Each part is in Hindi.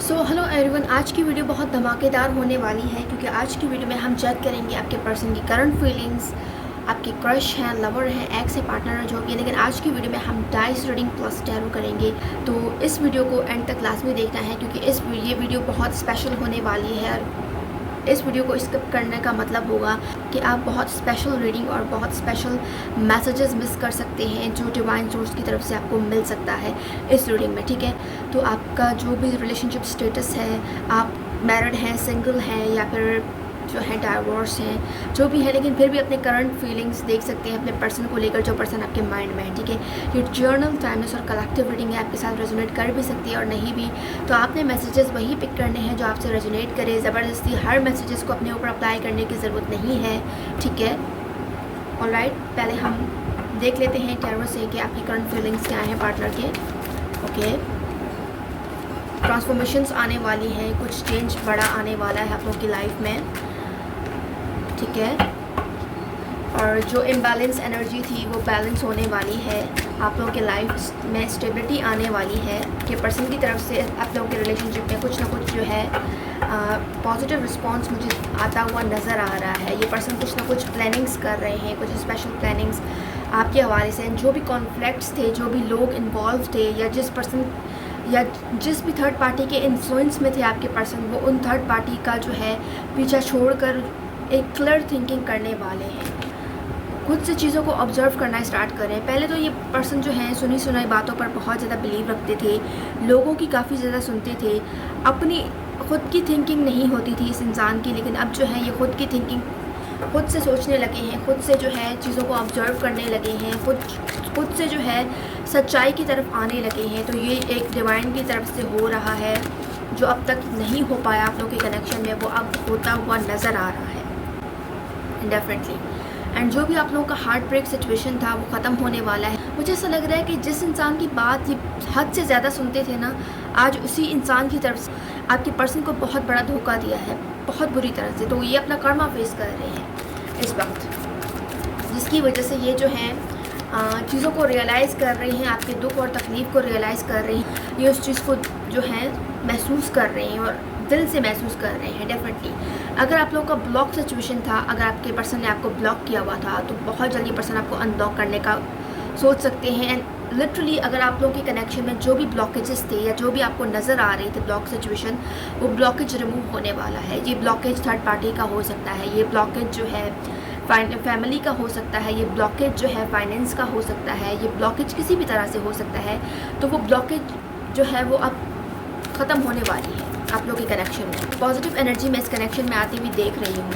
सो हेलो एवरीवन, आज की वीडियो बहुत धमाकेदार होने वाली है क्योंकि आज की वीडियो में हम जज करेंगे आपके पर्सन की करंट फीलिंग्स, आपके क्रश हैं, लवर हैं, एक्स है, पार्टनर है, जो भी है। लेकिन आज की वीडियो में हम डाइस रीडिंग प्लस टैरो करेंगे। तो इस वीडियो को एंड तक लाजमी देखना है क्योंकि ये वीडियो बहुत स्पेशल होने वाली है। इस वीडियो को स्किप करने का मतलब होगा कि आप बहुत स्पेशल रीडिंग और बहुत स्पेशल मैसेजेस मिस कर सकते हैं जो डिवाइन सोर्स की तरफ से आपको मिल सकता है इस रीडिंग में, ठीक है। तो आपका जो भी रिलेशनशिप स्टेटस है, आप मैरिड हैं, सिंगल हैं या फिर जो है डाइवोर्स हैं, जो भी है, लेकिन फिर भी अपने करंट फीलिंग्स देख सकते हैं अपने पर्सन को लेकर, जो पर्सन आपके माइंड में है, ठीक है। ये जर्नल, टाइमलेस और कलेक्टिव रीडिंग है, आपके साथ रेजोनेट कर भी सकती है और नहीं भी। तो आपने मैसेजेस वही पिक करने हैं जो आपसे रेजोनेट करे। ज़बरदस्ती हर मैसेजेस को अपने ऊपर अप्लाई करने की ज़रूरत नहीं है, ठीक है। ऑलराइट, पहले हम देख लेते हैं टैरो से कि आपकी करंट फीलिंग्स क्या हैं पार्टनर के। ओके, ट्रांसफॉर्मेशंस आने वाली हैं, कुछ चेंज बड़ा आने वाला है आप लोगों की लाइफ में, ठीक है। और जो इम्बैलेंस एनर्जी थी वो बैलेंस होने वाली है। आप लोगों के लाइफ में स्टेबिलिटी आने वाली है कि पर्सन की तरफ से आप लोगों के रिलेशनशिप में कुछ ना कुछ जो है पॉजिटिव रिस्पांस मुझे आता हुआ नज़र आ रहा है। ये पर्सन कुछ ना कुछ प्लानिंग्स कर रहे हैं, कुछ स्पेशल प्लानिंग्स आपके हवाले से। जो भी कॉन्फ्लिक्ट्स थे, जो भी लोग इन्वॉल्व थे या जिस भी थर्ड पार्टी के इन्फ्लुएंस में थे आपके पर्सन, वो उन थर्ड पार्टी का जो है पीछा छोड़कर एक क्लियर थिंकिंग करने वाले हैं। खुद से चीज़ों को ऑब्जर्व करना स्टार्ट करें। पहले तो ये पर्सन जो है सुनी सुनाई बातों पर बहुत ज़्यादा बिलीव रखते थे, लोगों की काफ़ी ज़्यादा सुनते थे, अपनी खुद की थिंकिंग नहीं होती थी इस इंसान की। लेकिन अब जो है ये खुद की थिंकिंग खुद से सोचने लगे हैं, खुद से जो है चीज़ों को ऑब्जर्व करने लगे हैं, खुद से जो है सच्चाई की तरफ आने लगे हैं। तो ये एक डिवाइन की तरफ से हो रहा है, जो अब तक नहीं हो पाया आप लोग के कनेक्शन में, वो अब होता हुआ नज़र आ रहा है डेफिनेटली। एंड जो भी आप लोगों का हार्ट ब्रेक सिचुएशन था वो ख़त्म होने वाला है। मुझे ऐसा लग रहा है कि जिस इंसान की बात ये हद से ज़्यादा सुनते थे ना, आज उसी इंसान की तरफ से आपके पर्सन को बहुत बड़ा धोखा दिया है, बहुत बुरी तरह से। तो ये अपना कर्मा फेस कर रहे हैं इस वक्त, जिसकी वजह से ये जो है चीज़ों को रियलाइज़ कर रहे हैं, आपके दुख और तकलीफ़ को रियलाइज़ कर रहे हैं। ये उस चीज़ को जो है महसूस कर रहे हैं और दिल से महसूस कर रहे हैं डेफिनेटली। अगर आप लोगों का ब्लॉक सिचुएशन था, अगर आपके पर्सन ने आपको ब्लॉक किया हुआ था, तो बहुत जल्दी पर्सन आपको अनब्लॉक करने का सोच सकते हैं। एंड लिटरली अगर आप लोगों के कनेक्शन में जो भी ब्लॉकेजेस थे या जो भी आपको नज़र आ रहे थे ब्लॉक सिचुएशन, वो ब्लॉकेज रिमूव होने वाला है। ये ब्लॉकेज थर्ड पार्टी का हो सकता है, ये ब्लॉकेज जो है फैमिली का हो सकता है, ये ब्लॉकेज जो है फाइनेंस का हो सकता है, ये ब्लॉकेज किसी भी तरह से हो सकता है। तो वो ब्लॉकेज जो है वो अब ख़त्म होने वाली है आप लोग के कनेक्शन में। पॉजिटिव एनर्जी मैं इस कनेक्शन में आती हुई देख रही हूँ।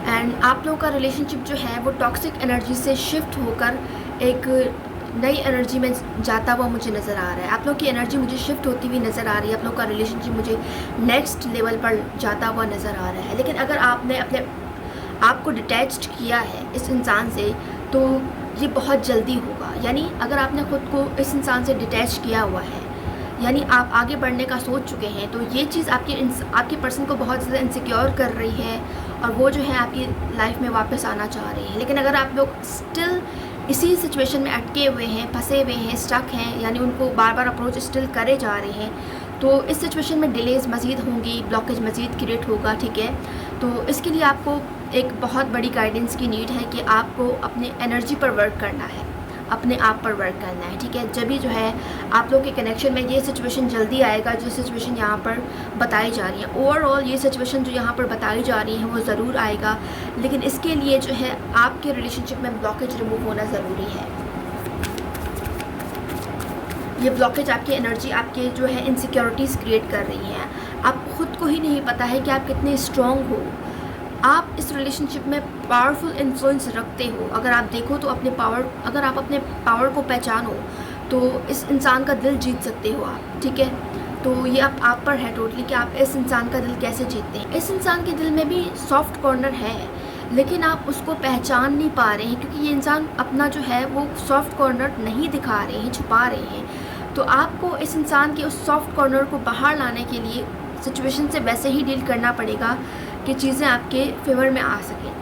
एंड आप लोगों का रिलेशनशिप जो है वो टॉक्सिक एनर्जी से शिफ्ट होकर एक नई एनर्जी में जाता हुआ मुझे नज़र आ रहा है। आप लोग की एनर्जी मुझे शिफ्ट होती हुई नज़र आ रही है। आप लोग का रिलेशनशिप मुझे नेक्स्ट लेवल पर जाता हुआ नज़र आ रहा है। लेकिन अगर आपने अपने आप को डिटैच्ड किया है इस इंसान से, तो ये बहुत जल्दी होगा। यानी अगर आपने ख़ुद को इस इंसान से डिटैच किया हुआ है, यानी आप आगे बढ़ने का सोच चुके हैं, तो ये चीज़ आपके पर्सन को बहुत ज़्यादा इनसिक्योर कर रही है और वो जो है आपकी लाइफ में वापस आना चाह रहे हैं। लेकिन अगर आप लोग स्टिल इसी सिचुएशन में अटके हुए हैं, फंसे हुए हैं, स्टक हैं, यानी उनको बार बार अप्रोच स्टिल करे जा रहे हैं, तो इस सिचुएशन में डिलेज मज़ीद होंगी, ब्लॉकेज मज़ीद क्रिएट होगा, ठीक है। तो इसके लिए आपको एक बहुत बड़ी गाइडेंस की नीड है कि आपको अपने एनर्जी पर वर्क करना है, अपने आप पर वर्क करना है, ठीक है। जब भी जो है आप लोग के कनेक्शन में ये सिचुएशन जल्दी आएगा जो सिचुएशन यहाँ पर बताई जा रही है। ओवरऑल ये सिचुएशन जो यहाँ पर बताई जा रही है वो ज़रूर आएगा, लेकिन इसके लिए जो है आपके रिलेशनशिप में ब्लॉकेज रिमूव होना ज़रूरी है। ये ब्लॉकेज आपकी एनर्जी, आपके जो है इनसिक्योरिटीज़ क्रिएट कर रही हैं। आपको ख़ुद को ही नहीं पता है कि आप कितने स्ट्रॉन्ग हो। आप इस रिलेशनशिप में पावरफुल इन्फ्लुएंस रखते हो। अगर आप देखो तो अगर आप अपने पावर को पहचानो तो इस इंसान का दिल जीत सकते हो आप, ठीक है। तो ये अब आप पर है टोटली कि आप इस इंसान का दिल कैसे जीतते हैं। इस इंसान के दिल में भी सॉफ्ट कॉर्नर है, लेकिन आप उसको पहचान नहीं पा रहे हैं क्योंकि ये इंसान अपना जो है वो सॉफ्ट कॉर्नर नहीं दिखा रहे हैं, छुपा रहे हैं। तो आपको इस इंसान के उस सॉफ्ट कॉर्नर को बाहर लाने के लिए सिचुएशन से वैसे ही डील करना पड़ेगा कि चीज़ें आपके फेवर में आ सकें।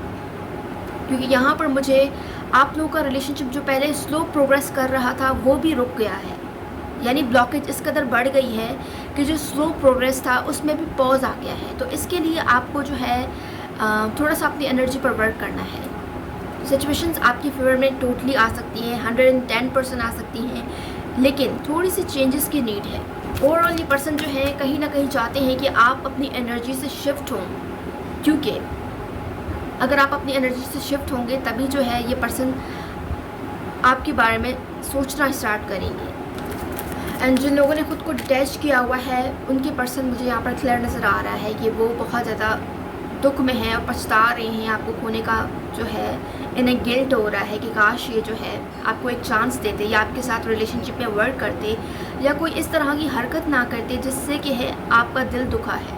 क्योंकि यहाँ पर मुझे आप लोगों का रिलेशनशिप जो पहले स्लो प्रोग्रेस कर रहा था वो भी रुक गया है। यानी ब्लॉकेज इस कदर बढ़ गई है कि जो स्लो प्रोग्रेस था उसमें भी पॉज आ गया है। तो इसके लिए आपको जो है थोड़ा सा अपनी एनर्जी पर वर्क करना है। सिचुएशंस आपकी फेवर में टोटली आ सकती हैं, 110% आ सकती हैं, लेकिन थोड़ी सी चेंजेस की नीड है। ओवरऑल ये पर्सन जो है कहीं ना कहीं चाहते हैं कि आप अपनी एनर्जी से शिफ्ट हों, क्योंकि अगर आप अपनी एनर्जी से शिफ्ट होंगे तभी जो है ये पर्सन आपके बारे में सोचना स्टार्ट करेंगे। एंड जिन लोगों ने खुद को डिटैच किया हुआ है उनके पर्सन मुझे यहाँ पर क्लियर नज़र आ रहा है कि वो बहुत ज़्यादा दुख में हैं और पछता रहे हैं। आपको खोने का जो है इन्हें गिल्ट हो रहा है कि काश ये जो है आपको एक चांस देते या आपके साथ रिलेशनशिप में वर्क करते या कोई इस तरह की हरकत ना करते जिससे कि है आपका दिल दुखा है,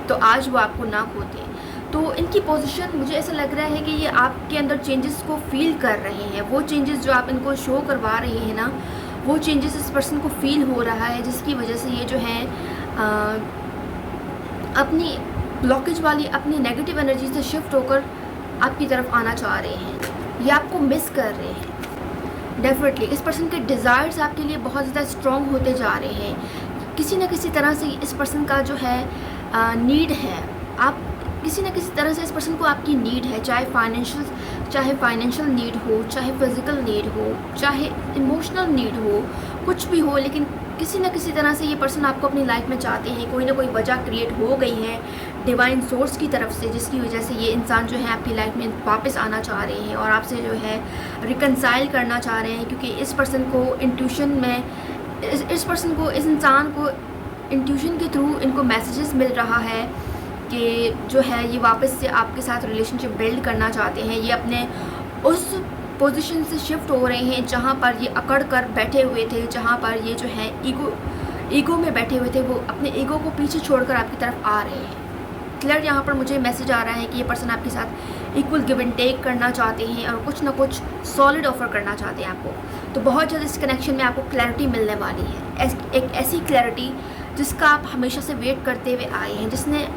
तो आज वो आपको ना खोते। तो इनकी पोजीशन मुझे ऐसा लग रहा है कि ये आपके अंदर चेंजेस को फील कर रहे हैं। वो चेंजेस जो आप इनको शो करवा रहे हैं ना, वो चेंजेस इस पर्सन को फील हो रहा है, जिसकी वजह से ये जो है अपनी ब्लॉकेज वाली अपनी नेगेटिव एनर्जी से शिफ्ट होकर आपकी तरफ आना चाह रहे हैं। ये आपको मिस कर रहे हैं। डेफिनेटली इस पर्सन के डिज़ायर्स आपके लिए बहुत ज़्यादा स्ट्रॉन्ग होते जा रहे हैं। किसी न किसी तरह से इस पर्सन का जो है नीड है, आप किसी न किसी तरह से इस पर्सन को आपकी नीड है, चाहे फाइनेंशियल नीड हो, चाहे फिज़िकल नीड हो, चाहे इमोशनल नीड हो, कुछ भी हो, लेकिन किसी न किसी तरह से ये पर्सन आपको अपनी लाइफ में चाहते हैं। कोई ना कोई वजह क्रिएट हो गई है डिवाइन सोर्स की तरफ से, जिसकी वजह से ये इंसान जो है आपकी लाइफ में वापस आना चाह रहे हैं और आपसे जो है रिकनसाइल करना चाह रहे हैं। क्योंकि इस पर्सन को इंट्यूशन में इस पर्सन को इस इंसान को इंट्यूशन के थ्रू इनको मैसेजेस मिल रहा है कि जो है ये वापस से आपके साथ रिलेशनशिप बिल्ड करना चाहते हैं। ये अपने उस पोजीशन से शिफ्ट हो रहे हैं जहाँ पर ये अकड़ कर बैठे हुए थे, जहाँ पर ये जो है ईगो में बैठे हुए थे, वो अपने ईगो को पीछे छोड़कर आपकी तरफ आ रहे हैं। क्लियर यहाँ पर मुझे मैसेज आ रहा है कि ये पर्सन आपके साथ इक्वल गिव एंड टेक करना चाहते हैं और कुछ ना कुछ सॉलिड ऑफर करना चाहते हैं आपको। तो बहुत जल्द इस कनेक्शन में आपको क्लैरिटी मिलने वाली है, एक ऐसी क्लैरिटी जिसका आप हमेशा से वेट करते हुए आए हैं, जिसने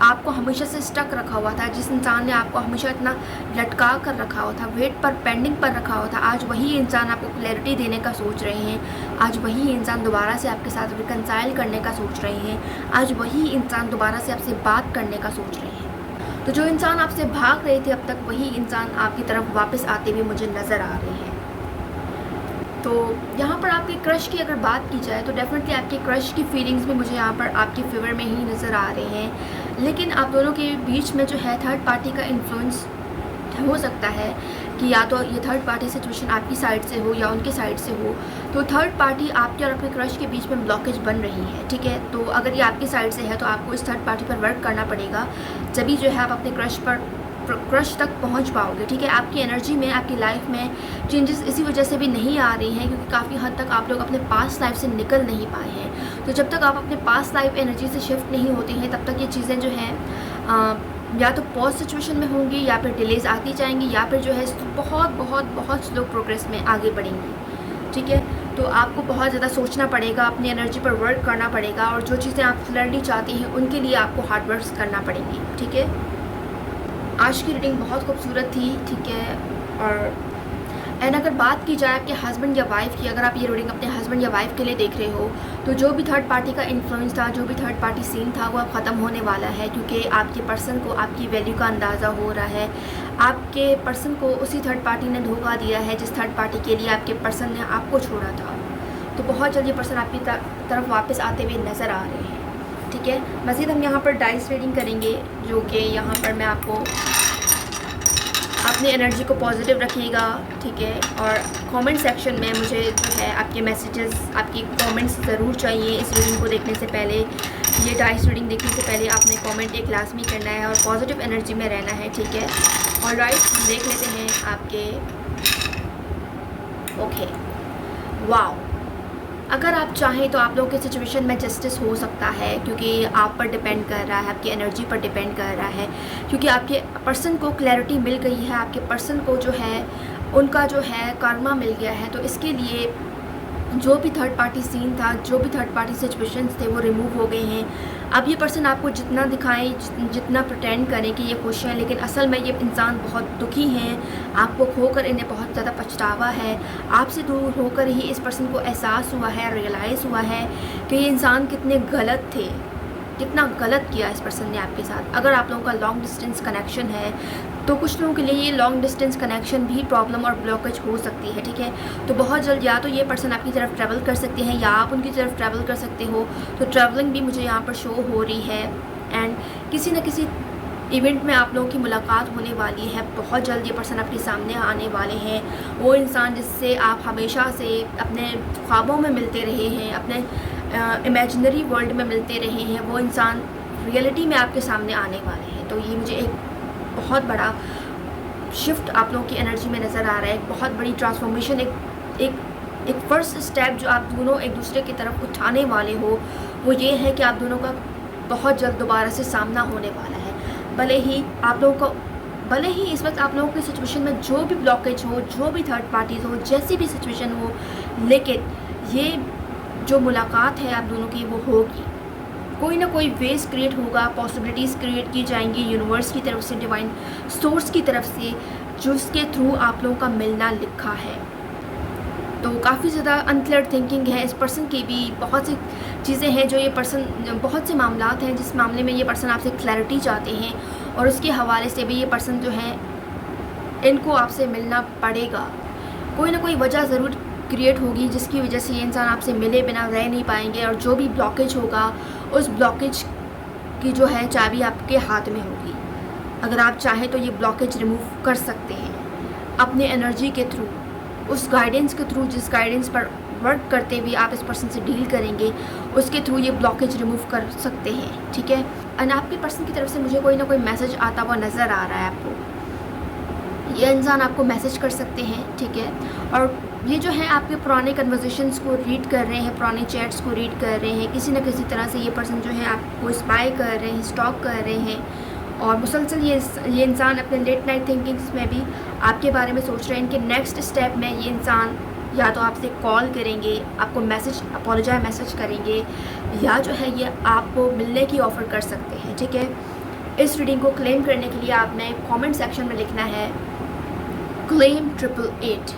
आपको हमेशा से स्टक रखा हुआ था, जिस इंसान ने आपको हमेशा इतना लटका कर रखा हुआ था, वेट पर पेंडिंग पर रखा हुआ था, आज वही इंसान आपको क्लैरिटी देने का सोच रहे हैं। आज वही इंसान दोबारा से आपके साथ रिकनसाइल करने का सोच रहे हैं। आज वही इंसान दोबारा से आपसे बात करने का सोच रहे हैं। तो जो इंसान आपसे भाग रहे थे अब तक, वही इंसान आपकी तरफ वापस आते हुए मुझे नज़र आ रहे हैं। तो यहाँ पर आपके क्रश की अगर बात की जाए तो डेफिनेटली आपके क्रश की फीलिंग्स भी मुझे यहाँ पर आपके फेवर में ही नज़र आ रहे हैं। लेकिन आप दोनों के बीच में जो है थर्ड पार्टी का इन्फ्लुएंस हो सकता है कि या तो ये थर्ड पार्टी सिचुएशन आपकी साइड से हो या उनके साइड से हो। तो थर्ड पार्टी आपके और अपने क्रश के बीच में ब्लॉकेज बन रही है, ठीक है। तो अगर ये आपकी साइड से है तो आपको इस थर्ड पार्टी पर वर्क करना पड़ेगा, जभी जो है आप अपने क्रश तक पहुंच पाओगे, ठीक है। आपकी एनर्जी में, आपकी लाइफ में चेंजेस इसी वजह से भी नहीं आ रही हैं क्योंकि काफ़ी हद तक आप लोग अपने पास्ट लाइफ से निकल नहीं पाए हैं। तो जब तक आप अपने पास्ट लाइफ एनर्जी से शिफ्ट नहीं होते हैं तब तक ये चीज़ें जो हैं या तो पॉज सिचुएशन में होंगी या फिर डिलेज आती जाएंगी या फिर जो है बहुत बहुत बहुत स्लो प्रोग्रेस में आगे बढ़ेंगी, ठीक है। तो आपको बहुत ज़्यादा सोचना पड़ेगा, अपनी एनर्जी पर वर्क करना पड़ेगा और जो चीज़ें आप क्लियरली चाहती हैं उनके लिए आपको हार्ड वर्क करना पड़ेंगी, ठीक है। आज की रीडिंग बहुत खूबसूरत थी, ठीक है। और अगर बात की जाए आपके हस्बैंड या वाइफ की, अगर आप ये रीडिंग अपने हस्बैंड या वाइफ के लिए देख रहे हो तो जो भी थर्ड पार्टी का इन्फ्लुएंस था, जो भी थर्ड पार्टी सीन था, वो अब ख़त्म होने वाला है क्योंकि आपके पर्सन को आपकी वैल्यू का अंदाज़ा हो रहा है। आपके पर्सन को उसी थर्ड पार्टी ने धोखा दिया है जिस थर्ड पार्टी के लिए आपके पर्सन ने आपको छोड़ा था। तो बहुत जल्द ये पर्सन आपकी तरफ वापस आते हुए नज़र आ रहे हैं, ठीक है। मज़ीद हम यहाँ पर डाइस रीडिंग करेंगे जो कि यहाँ पर मैं आपको अपनी एनर्जी को पॉजिटिव रखिएगा, ठीक है। और कमेंट सेक्शन में मुझे जो है आपके मैसेजेस, आपकी कमेंट्स ज़रूर चाहिए। इस रीडिंग को देखने से पहले, ये डाइस रीडिंग देखने से पहले आपने कमेंट एक लाजमी करना है और पॉजिटिव एनर्जी में रहना है, ठीक है। और राइट, हम देख लेते हैं आपके ओके। वाओ, अगर आप चाहें तो आप लोगों के सिचुएशन में जस्टिस हो सकता है क्योंकि आप पर डिपेंड कर रहा है, आपकी एनर्जी पर डिपेंड कर रहा है, क्योंकि आपके पर्सन को क्लैरिटी मिल गई है, आपके पर्सन को जो है उनका जो है कर्मा मिल गया है। तो इसके लिए जो भी थर्ड पार्टी सीन था, जो भी थर्ड पार्टी सिचुएशंस थे वो रिमूव हो गए हैं। अब ये पर्सन आपको जितना दिखाएं, जितना प्रिटेंड करें कि ये खुश हैं, लेकिन असल में ये इंसान बहुत दुखी हैं। आपको खोकर इन्हें बहुत ज़्यादा पछतावा है। आपसे दूर होकर ही इस पर्सन को एहसास हुआ है, रियलाइज़ हुआ है कि ये इंसान कितने गलत थे, कितना गलत किया इस पर्सन ने आपके साथ। अगर आप लोगों का लॉन्ग डिस्टेंस कनेक्शन है तो कुछ लोगों के लिए ये लॉन्ग डिस्टेंस कनेक्शन भी प्रॉब्लम और ब्लॉकेज हो सकती है, ठीक है। तो बहुत जल्द या तो ये पर्सन आपकी तरफ ट्रैवल कर सकते हैं या आप उनकी तरफ ट्रैवल कर सकते हो। तो ट्रैवलिंग भी मुझे यहाँ पर शो हो रही है एंड किसी न किसी इवेंट में आप लोगों की मुलाकात होने वाली है। बहुत जल्द ये पर्सन आपके सामने आने वाले हैं। वो इंसान जिससे आप हमेशा से अपने ख्वाबों में मिलते रहे हैं, अपने इमेजिनरी वर्ल्ड में मिलते रहे हैं, वो इंसान रियलिटी में आपके सामने आने वाले हैं। तो ये मुझे एक बहुत बड़ा शिफ्ट आप लोगों की एनर्जी में नज़र आ रहा है, एक बहुत बड़ी ट्रांसफॉर्मेशन, एक फर्स्ट स्टेप जो आप दोनों एक दूसरे की तरफ उठाने वाले हो, वो ये है कि आप दोनों का बहुत जल्द दोबारा से सामना होने वाला है। भले ही इस वक्त आप लोगों की सिचुएशन में जो भी ब्लॉकेज हो, जो भी थर्ड पार्टीज़ हो, जैसी भी सिचुएशन हो, लेकिन ये जो मुलाकात है आप दोनों की वो होगी। कोई ना कोई वेज क्रिएट होगा, पॉसिबिलिटीज़ क्रिएट की जाएंगी यूनिवर्स की तरफ से, डिवाइन सोर्स की तरफ से, जिसके थ्रू आप लोगों का मिलना लिखा है। तो काफ़ी ज़्यादा अनक्लियर थिंकिंग है इस पर्सन की भी। बहुत सी चीज़ें हैं जो ये पर्सन, बहुत से मामलात हैं जिस मामले में ये पर्सन आपसे क्लैरिटी चाहते हैं और उसके हवाले से भी ये पर्सन जो है इनको आपसे मिलना पड़ेगा। कोई ना कोई वजह ज़रूर क्रिएट होगी जिसकी वजह से ये इंसान आपसे मिले बिना रह नहीं पाएंगे और जो भी ब्लॉकेज होगा उस ब्लॉकेज की जो है चाबी आपके हाथ में होगी। अगर आप चाहें तो ये ब्लॉकेज रिमूव कर सकते हैं अपने एनर्जी के थ्रू, उस गाइडेंस के थ्रू, जिस गाइडेंस पर वर्क करते हुए आप इस पर्सन से डील करेंगे उसके थ्रू ये ब्लॉकेज रिमूव कर सकते हैं, ठीक है। और आपके पर्सन की तरफ से मुझे कोई ना कोई मैसेज आता हुआ नज़र आ रहा है आपको। ये इंसान आपको मैसेज कर सकते हैं, ठीक है। और ये जो है आपके पुराने कन्वर्सेशंस को रीड कर रहे हैं, पुराने चैट्स को रीड कर रहे हैं। किसी न किसी तरह से ये पर्सन जो है आपको स्पाई कर रहे हैं, स्टॉक कर रहे हैं और मुसलसल ये इंसान अपने लेट नाइट थिंकिंग्स में भी आपके बारे में सोच रहे हैं कि नेक्स्ट स्टेप में ये इंसान या तो आपसे कॉल करेंगे, आपको मैसेज करेंगे, या जो है ये आपको मिलने की ऑफ़र कर सकते हैं, ठीक है। इस रीडिंग को क्लेम करने के लिए आपने कमेंट सेक्शन में लिखना है क्लेम 888।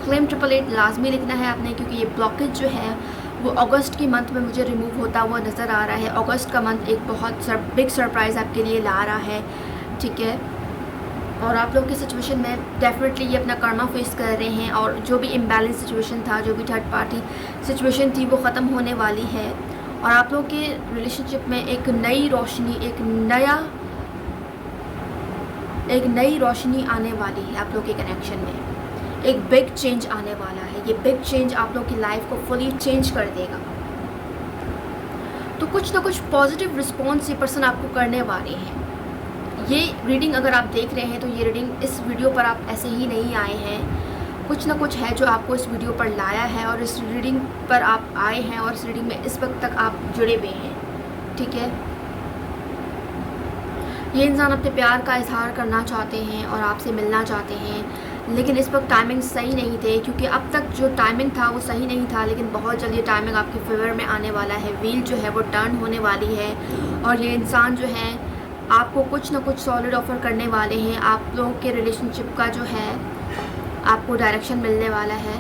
क्लेम 888 लाजमी लिखना है आपने, क्योंकि ये ब्लॉकेज जो है वो अगस्त की मंथ में मुझे रिमूव होता हुआ नज़र आ रहा है। अगस्त का मंथ एक बहुत बिग सरप्राइज़ आपके लिए ला रहा है, ठीक है। और आप लोग की सिचुएशन में डेफिनेटली ये अपना कर्मा फेस कर रहे हैं और जो भी इम्बैलेंस सिचुएशन था, जो भी थर्ड पार्टी सिचुएशन थी, वो ख़त्म होने वाली है और आप लोग के रिलेशनशिप में एक नई रोशनी, एक नई रोशनी आने वाली है। आप लोग के कनेक्शन में एक बिग चेंज आने वाला है। ये बिग चेंज आप लोग की लाइफ को फुली चेंज कर देगा। तो कुछ ना कुछ पॉजिटिव रिस्पॉन्स ये पर्सन आपको करने वाले हैं। ये रीडिंग अगर आप देख रहे हैं तो ये रीडिंग, इस वीडियो पर आप ऐसे ही नहीं आए हैं, कुछ ना कुछ है जो आपको इस वीडियो पर लाया है और इस रीडिंग पर आप आए हैं और इस रीडिंग में इस वक्त तक आप जुड़े हुए हैं, ठीक है। ये इंसान अपने प्यार का इजहार करना चाहते हैं और आपसे मिलना चाहते हैं, लेकिन इस वक्त टाइमिंग सही नहीं थे, क्योंकि अब तक जो टाइमिंग था वो सही नहीं था, लेकिन बहुत जल्द ये टाइमिंग आपके फेवर में आने वाला है। व्हील जो है वो टर्न होने वाली है और ये इंसान जो है आपको कुछ ना कुछ सॉलिड ऑफ़र करने वाले हैं। आप लोगों के रिलेशनशिप का जो है आपको डायरेक्शन मिलने वाला है।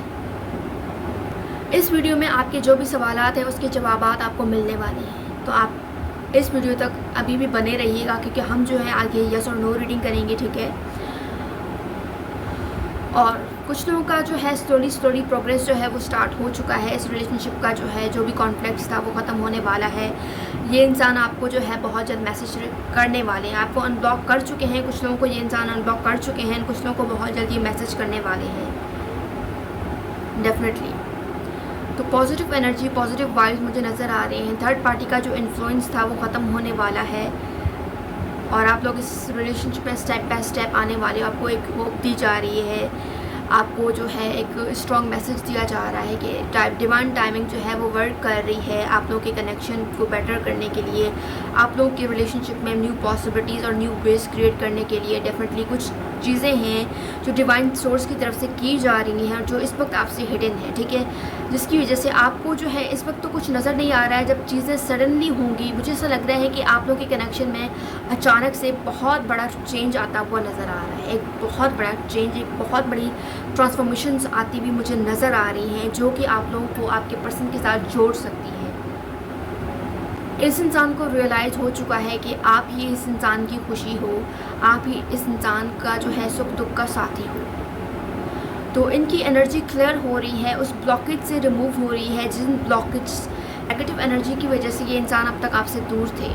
इस वीडियो में आपके जो भी सवालात हैं उसके जवाबात आपको मिलने वाले हैं। तो आप इस वीडियो तक अभी भी बने रहिएगा, क्योंकि हम जो है आगे यस और नो रीडिंग करेंगे, ठीक है। और कुछ लोगों का जो है स्लोली प्रोग्रेस जो है वो स्टार्ट हो चुका है। इस रिलेशनशिप का जो है जो भी कॉन्फ्लिक्ट्स था वो ख़त्म होने वाला है। ये इंसान आपको जो है बहुत जल्द मैसेज करने वाले हैं। आपको अनब्लॉक कर चुके हैं, कुछ लोगों को ये इंसान अनब्लॉक कर चुके हैं, कुछ लोगों को बहुत जल्द ये मैसेज करने वाले हैं डेफिनेटली। तो पॉजिटिव एनर्जी, पॉजिटिव वाइब्स मुझे नज़र आ रहे हैं। थर्ड पार्टी का जो इन्फ्लुएंस था वो ख़त्म होने वाला है और आप लोग इस रिलेशनशिप में स्टेप बाय स्टेप आने वाले। आपको एक होप दी जा रही है, आपको जो है एक स्ट्रॉन्ग मैसेज दिया जा रहा है कि डिवाइन टाइमिंग जो है वो वर्क कर रही है आप लोग के कनेक्शन को बेटर करने के लिए, आप लोग के रिलेशनशिप में न्यू पॉसिबिलिटीज़ और न्यू वेज क्रिएट करने के लिए। डेफिनेटली कुछ चीज़ें हैं जो डिवाइन सोर्स की तरफ से की जा रही हैं और जो इस वक्त आपसे हिडन है, ठीक है, जिसकी वजह से आपको जो है इस वक्त तो कुछ नज़र नहीं आ रहा है। जब चीज़ें सडनली होंगी, मुझे ऐसा लग रहा है कि आप लोगों के कनेक्शन में अचानक से बहुत बड़ा चेंज आता हुआ नज़र आ रहा है। एक बहुत बड़ा चेंज, एक बहुत बड़ी ट्रांसफॉर्मेशंस आती हुई मुझे नज़र आ रही हैं, जो कि आप लोगों को आपके पर्सन के साथ जोड़ सकती है। इस इंसान को रियलाइज़ हो चुका है कि आप ही इस इंसान की खुशी हो, आप ही इस इंसान का जो है सुख दुख का साथी हो। तो इनकी एनर्जी क्लियर हो रही है, उस ब्लॉकेज से रिमूव हो रही है, जिन ब्लॉकेज नेगेटिव एनर्जी की वजह से ये इंसान अब तक आपसे दूर थे।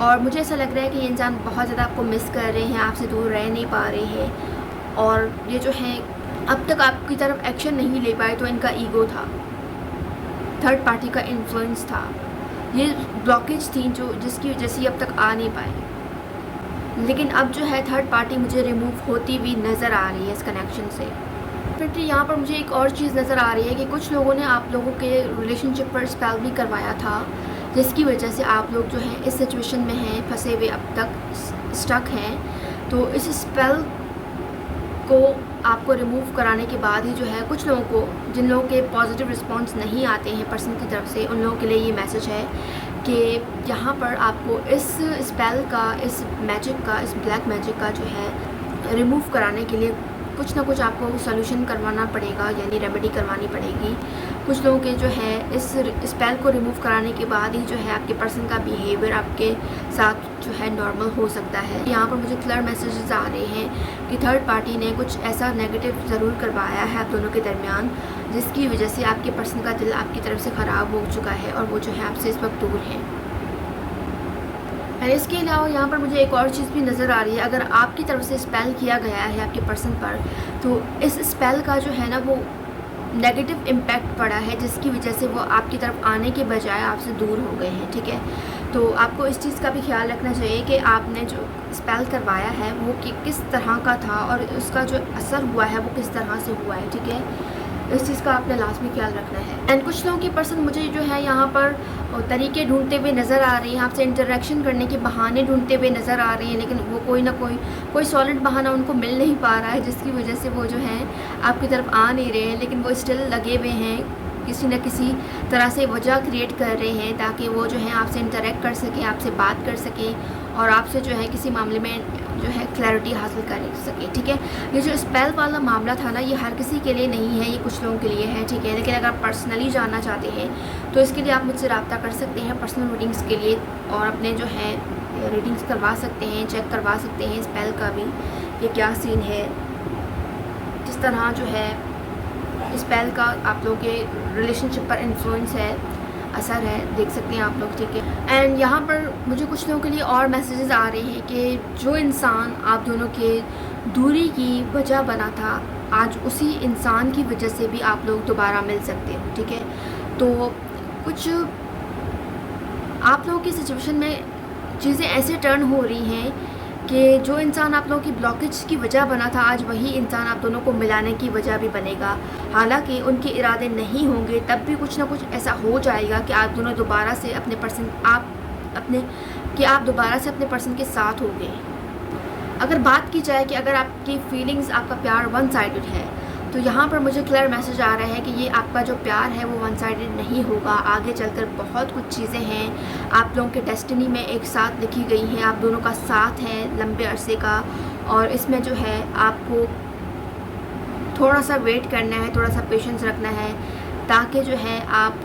और मुझे ऐसा लग रहा है कि ये इंसान बहुत ज़्यादा आपको मिस कर रहे हैं, आपसे दूर रह नहीं पा रहे हैं। और ये जो है अब तक आपकी तरफ एक्शन नहीं ले पाए, तो इनका ईगो था, थर्ड पार्टी का इन्फ्लुएंस था, ये ब्लॉकेज थी जो जिसकी वजह से अब तक आ नहीं पाए। लेकिन अब जो है थर्ड पार्टी मुझे रिमूव होती हुई नज़र आ रही है इस कनेक्शन से। फिर यहाँ पर मुझे एक और चीज़ नज़र आ रही है कि कुछ लोगों ने आप लोगों के रिलेशनशिप पर स्पेल भी करवाया था, जिसकी वजह से आप लोग जो हैं इस सिचुएशन में हैं, फंसे हुए अब तक स्टक हैं। तो इस स्पेल को आपको रिमूव कराने के बाद ही जो है कुछ लोगों को, जिन लोगों के पॉजिटिव रिस्पांस नहीं आते हैं पर्सन की तरफ से, उन लोगों के लिए ये मैसेज है कि यहाँ पर आपको इस स्पेल का, इस मैजिक का, इस ब्लैक मैजिक का जो है रिमूव कराने के लिए कुछ ना कुछ आपको सोल्यूशन करवाना पड़ेगा, यानी रेमेडी करवानी पड़ेगी। कुछ लोगों के जो है इस स्पेल को रिमूव कराने के बाद ही जो है आपके पर्सन का बिहेवियर आपके साथ जो है नॉर्मल हो सकता है। यहाँ पर मुझे क्लियर मैसेजेस आ रहे हैं कि थर्ड पार्टी ने कुछ ऐसा नेगेटिव ज़रूर करवाया है आप दोनों के दरमियान, जिसकी वजह से आपके पर्सन का दिल आपकी तरफ से ख़राब हो चुका है और वो जो है आपसे इस वक्त दूर है। और इसके अलावा यहाँ पर मुझे एक और चीज़ भी नज़र आ रही है, अगर आपकी तरफ से स्पेल किया गया है आपके पर्सन पर, तो इस स्पेल का जो है ना वो नेगेटिव इम्पैक्ट पड़ा है, जिसकी वजह से वो आपकी तरफ आने के बजाय आपसे दूर हो गए हैं, ठीक है। तो आपको इस चीज़ का भी ख्याल रखना चाहिए कि आपने जो स्पेल करवाया है वो किस तरह का था और उसका जो असर हुआ है वो किस तरह से हुआ है, ठीक है। इस चीज़ का आपने लाजमी ख्याल रखना है। एंड कुछ लोगों की पर्सन मुझे जो है यहाँ पर तरीके ढूंढते हुए नज़र आ रही हैं, आपसे इंटरेक्शन करने के बहाने ढूंढते हुए नज़र आ रही हैं, लेकिन वो कोई ना कोई सॉलिड बहाना उनको मिल नहीं पा रहा है, जिसकी वजह से वो जो है आपकी तरफ आ नहीं रहे हैं। लेकिन वो स्टिल लगे हुए हैं, किसी न किसी तरह से वजह क्रिएट कर रहे हैं ताकि वो जो है आपसे इंटरेक्ट कर सकें, आपसे बात कर सकें और आपसे जो है किसी मामले में जो है क्लैरिटी हासिल कर सके, ठीक है। ये जो स्पेल वाला मामला था ना, ये हर किसी के लिए नहीं है, ये कुछ लोगों के लिए है, ठीक है। लेकिन अगर आप पर्सनली जानना चाहते हैं तो इसके लिए आप मुझसे रब्ता कर सकते हैं पर्सनल रीडिंग्स के लिए, और अपने जो है रीडिंग्स करवा सकते हैं, चेक करवा सकते हैं स्पेल का भी, ये क्या सीन है, किस तरह जो है स्पेल का आप लोगों के रिलेशनशिप पर इन्फ्लुएंस है, असर है, देख सकते हैं आप लोग, ठीक है। एंड यहाँ पर मुझे कुछ लोगों के लिए और मैसेजेस आ रहे हैं कि जो इंसान आप दोनों के दूरी की वजह बना था, आज उसी इंसान की वजह से भी आप लोग दोबारा मिल सकते हो, ठीक है। तो कुछ आप लोगों की सिचुएशन में चीज़ें ऐसे टर्न हो रही हैं कि जो इंसान आप लोगों की ब्लॉकेज की वजह बना था, आज वही इंसान आप दोनों को मिलाने की वजह भी बनेगा। हालांकि उनके इरादे नहीं होंगे, तब भी कुछ ना कुछ ऐसा हो जाएगा कि आप दोनों दोबारा से अपने पर्सन आप दोबारा से अपने पर्सन के साथ हो गए। अगर बात की जाए कि अगर आपकी फीलिंग्स, आपका प्यार वन साइडेड है, तो यहाँ पर मुझे क्लियर मैसेज आ रहा है कि ये आपका जो प्यार है वो वन साइडेड नहीं होगा। आगे चलकर बहुत कुछ चीज़ें हैं आप लोगों के डेस्टिनी में एक साथ लिखी गई हैं, आप दोनों का साथ है लंबे अरसे का, और इसमें जो है आपको थोड़ा सा वेट करना है, थोड़ा सा पेशेंस रखना है, ताकि जो है आप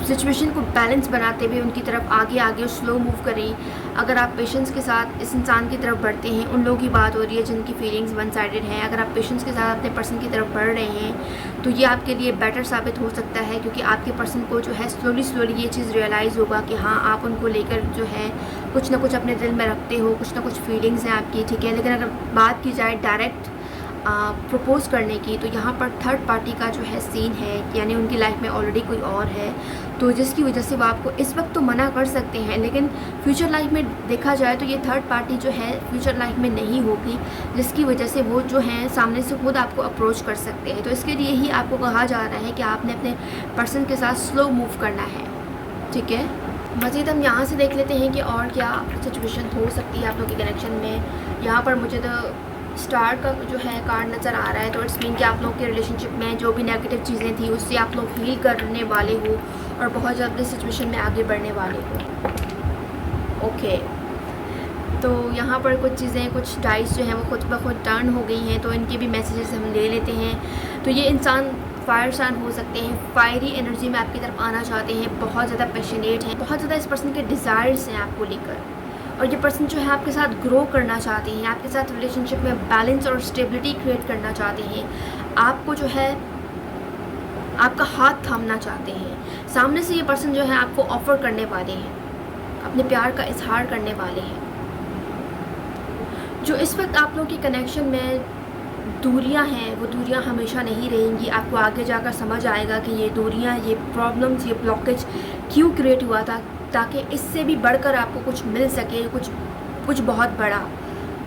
सिचुएशन को बैलेंस बनाते हुए उनकी तरफ आगे स्लो मूव करें। अगर आप पेशेंस के साथ इस इंसान की तरफ बढ़ते हैं, उन लोगों की बात हो रही है जिनकी फीलिंग्स वन साइडेड हैं, अगर आप पेशेंस के साथ अपने पर्सन की तरफ बढ़ रहे हैं तो ये आपके लिए बेटर साबित हो सकता है, क्योंकि आपके पर्सन को जो है स्लोली ये चीज़ रियलाइज़ होगा कि हाँ, आप उनको लेकर जो है कुछ ना कुछ अपने दिल में रखते हो, कुछ ना कुछ फीलिंग्स हैं आपकी, ठीक है। लेकिन अगर बात की जाए डायरेक्ट प्रपोज़ करने की, तो यहाँ पर थर्ड पार्टी का जो है सीन है, यानी उनकी लाइफ में ऑलरेडी कोई और है, तो जिसकी वजह से वो आपको इस वक्त तो मना कर सकते हैं, लेकिन फ्यूचर लाइफ में देखा जाए तो ये थर्ड पार्टी जो है फ्यूचर लाइफ में नहीं होगी, जिसकी वजह से वो जो है सामने से खुद आपको अप्रोच कर सकते हैं। तो इसके लिए ही आपको कहा जा रहा है कि आपने अपने पर्सन के साथ स्लो मूव करना है, ठीक है। मज़ीद हम यहाँ से देख लेते हैं कि और क्या सिचुएशन हो सकती है आप लोग के कनेक्शन में। यहाँ पर मुझे तो स्टार का जो है कार्ड नज़र आ रहा है, तो इट्स मीन कि आप लोग के रिलेशनशिप में जो भी नेगेटिव चीज़ें थी उससे आप लोग हील करने वाले हो और बहुत जल्दी सिचुएशन में आगे बढ़ने वाले हो। ओके, तो यहाँ पर कुछ चीज़ें, कुछ डाइस जो हैं वो खुद ब खुद टर्न हो गई हैं, तो इनके भी मैसेजेस हम ले लेते हैं। तो ये इंसान फायर साइन हो सकते हैं, फायरी एनर्जी में आपकी तरफ आना चाहते हैं, बहुत ज़्यादा पैशनेट हैं, बहुत ज़्यादा इस पर्सन के डिज़ायर्स हैं आपको लेकर, और ये पर्सन जो है आपके साथ ग्रो करना चाहते हैं, आपके साथ रिलेशनशिप में बैलेंस और स्टेबिलिटी क्रिएट करना चाहते हैं, आपको जो है आपका हाथ थामना चाहते हैं। सामने से ये पर्सन जो है आपको ऑफ़र करने वाले हैं, अपने प्यार का इजहार करने वाले हैं। जो इस वक्त आप लोगों की कनेक्शन में दूरियां हैं, वो दूरियां हमेशा नहीं रहेंगी। आपको आगे जाकर समझ आएगा कि ये दूरियां, ये प्रॉब्लम्स, ये ब्लॉकेज क्यों क्रिएट हुआ था, ताकि इससे भी बढ़कर आपको कुछ मिल सके, कुछ बहुत बड़ा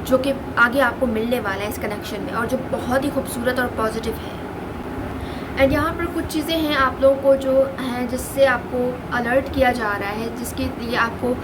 जो कि आगे आपको मिलने वाला है इस कनेक्शन में, और जो बहुत ही खूबसूरत और पॉजिटिव है। एंड यहाँ पर कुछ चीज़ें हैं आप लोगों को जो हैं जिससे आपको अलर्ट किया जा रहा है, जिसके लिए आपको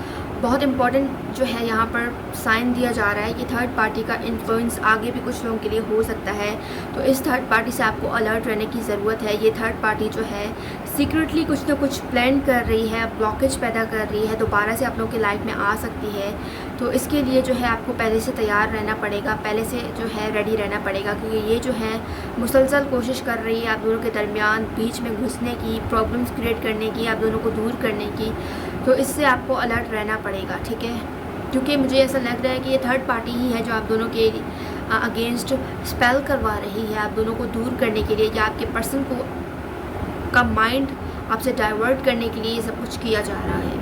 बहुत इम्पॉर्टेंट जो है यहाँ पर साइन दिया जा रहा है कि थर्ड पार्टी का इन्फ्लुएंस आगे भी कुछ लोगों के लिए हो सकता है। तो इस थर्ड पार्टी से आपको अलर्ट रहने की ज़रूरत है। ये थर्ड पार्टी जो है सीक्रेटली कुछ ना कुछ प्लान कर रही है, ब्लॉकेज पैदा कर रही है, दोबारा से आप लोगों की लाइफ में आ सकती है। तो इसके लिए जो है आपको पहले से तैयार रहना पड़ेगा, पहले से जो है रेडी रहना पड़ेगा, क्योंकि ये जो है मुसलसल कोशिश कर रही है आप दोनों के दरमियान बीच में घुसने की, प्रॉब्लम्स क्रिएट करने की, आप दोनों को दूर करने की। तो इससे आपको अलर्ट रहना पड़ेगा, ठीक है, क्योंकि मुझे ऐसा लग रहा है कि ये थर्ड पार्टी ही है जो आप दोनों के अगेंस्ट स्पेल करवा रही है, आप दोनों को दूर करने के लिए, या आपके पर्सन को का माइंड आपसे डाइवर्ट करने के लिए ये सब कुछ किया जा रहा है।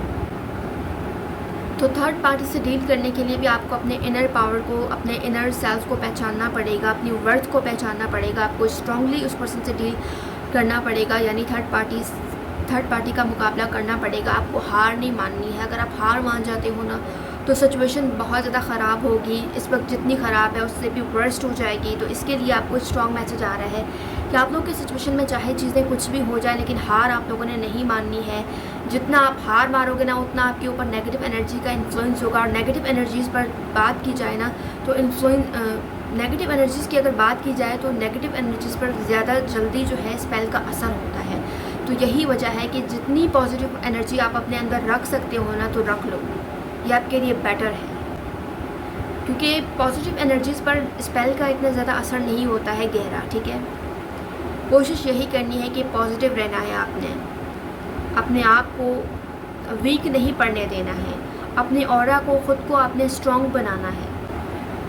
तो थर्ड पार्टी से डील करने के लिए भी आपको अपने इनर पावर को, अपने इनर सेल्फ को पहचानना पड़ेगा, अपनी वर्थ को पहचानना पड़ेगा, आपको स्ट्रांगली उस पर्सन से डील करना पड़ेगा, यानी थर्ड पार्टी का मुकाबला करना पड़ेगा। आपको हार नहीं माननी है। अगर आप हार मान जाते हो ना तो सिचुएशन बहुत ज़्यादा ख़राब होगी, इस वक्त जितनी ख़राब है उससे भी वर्स्ट हो जाएगी। तो इसके लिए आपको स्ट्रॉन्ग मैसेज आ रहा है कि आप लोग की सिचुएशन में चाहे चीज़ें कुछ भी हो जाए, लेकिन हार आप लोगों ने नहीं माननी है। जितना आप हार मारोगे ना उतना आपके ऊपर नेगेटिव एनर्जी का इन्फ्लुएंस होगा। और नेगेटिव एनर्जीज़ पर बात की जाए ना तो नेगेटिव एनर्जीज़ की अगर बात की जाए तो नेगेटिव एनर्जीज़ पर ज़्यादा जल्दी जो है स्पेल का असर होता है। तो यही वजह है कि जितनी पॉजिटिव एनर्जी आप अपने अंदर रख सकते हो ना तो रख लो, ये आपके लिए बेटर है, क्योंकि पॉजिटिव एनर्जीज़ पर स्पेल का इतना ज़्यादा असर नहीं होता है गहरा, ठीक है। कोशिश यही करनी है कि पॉजिटिव रहना है, आपने अपने आप को वीक नहीं पड़ने देना है, अपने ऑरा को, ख़ुद को आपने स्ट्रॉन्ग बनाना है,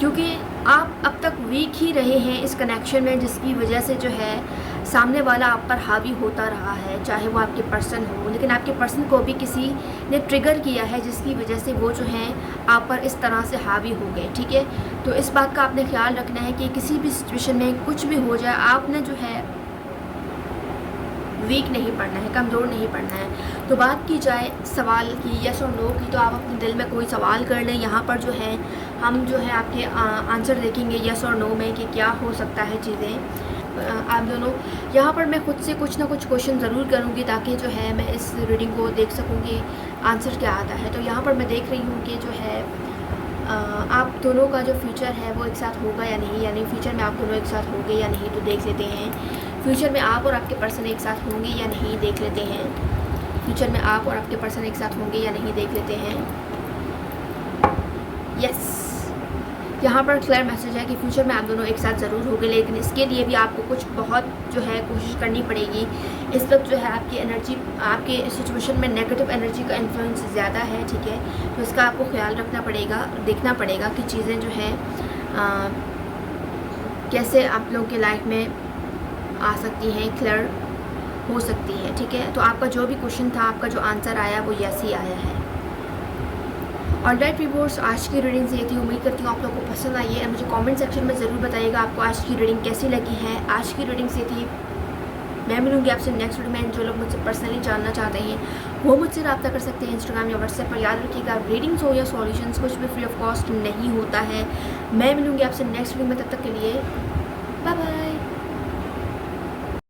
क्योंकि आप अब तक वीक ही रहे हैं इस कनेक्शन में, जिसकी वजह से जो है सामने वाला आप पर हावी होता रहा है, चाहे वो आपके पर्सन हो। लेकिन आपके पर्सन को भी किसी ने ट्रिगर किया है, जिसकी वजह से वो जो है आप पर इस तरह से हावी हो गए, ठीक है। तो इस बात का आपने ख्याल रखना है कि किसी भी सिचुएशन में कुछ भी हो जाए, आपने जो है वीक नहीं पड़ना है, कमज़ोर नहीं पड़ना है। तो बात की जाए सवाल की, यस और नो की, तो आप अपने दिल में कोई सवाल कर लें। यहाँ पर जो है हम जो है आपके आंसर देखेंगे यस और नो में कि क्या हो सकता है चीज़ें। आप दोनों यहाँ पर मैं खुद से कुछ ना कुछ क्वेश्चन ज़रूर करूँगी, ताकि जो है मैं इस रीडिंग को देख सकूँगी आंसर क्या आता है। तो यहाँ पर मैं देख रही हूँ कि जो है आप दोनों का जो फ्यूचर है वो एक साथ होगा या नहीं, यानी फ्यूचर में आप दोनों एक साथ होंगे या नहीं, तो देख लेते हैं। फ्यूचर में आप और आपके पर्सन एक साथ होंगे या नहीं, देख लेते हैं। फ्यूचर में आप और आपके पर्सन एक साथ होंगे या नहीं, देख लेते हैं। यस, यहाँ पर क्लियर मैसेज है कि फ्यूचर में आप दोनों एक साथ ज़रूर होंगे, लेकिन इसके लिए भी आपको कुछ बहुत जो है कोशिश करनी पड़ेगी। इस वक्त जो है आपकी एनर्जी, आपके सिचुएशन में नेगेटिव एनर्जी का इन्फ्लुएंस ज़्यादा है, ठीक है। तो इसका आपको ख्याल रखना पड़ेगा, देखना पड़ेगा कि चीज़ें जो है कैसे आप लोगों की लाइफ में आ सकती हैं, क्लियर हो सकती है, ठीक है। तो आपका जो भी क्वेश्चन था, आपका जो आंसर आया वो यस ही आया है। ऑलराइट व्यूअर्स, आज की रीडिंग से ये थी। उम्मीद करती हूँ आप लोगों को पसंद आई है। मुझे कमेंट सेक्शन में ज़रूर बताइएगा आपको आज की रीडिंग कैसी लगी है। आज की रीडिंग से थी। मैं मिलूंगी आपसे नेक्स्ट वीडियो में। जो लोग मुझसे पर्सनली जानना चाहते हैं वो मुझसे रब्ता कर सकते हैं इंस्टाग्राम या व्हाट्सएप पर। याद रखिएगा, रीडिंग्स हो या सॉल्यूशंस कुछ भी फ्री ऑफ कॉस्ट नहीं होता है। मैं मिलूंगी आपसे नेक्स्ट वीडियो में, तब तक के लिए बाय बाय।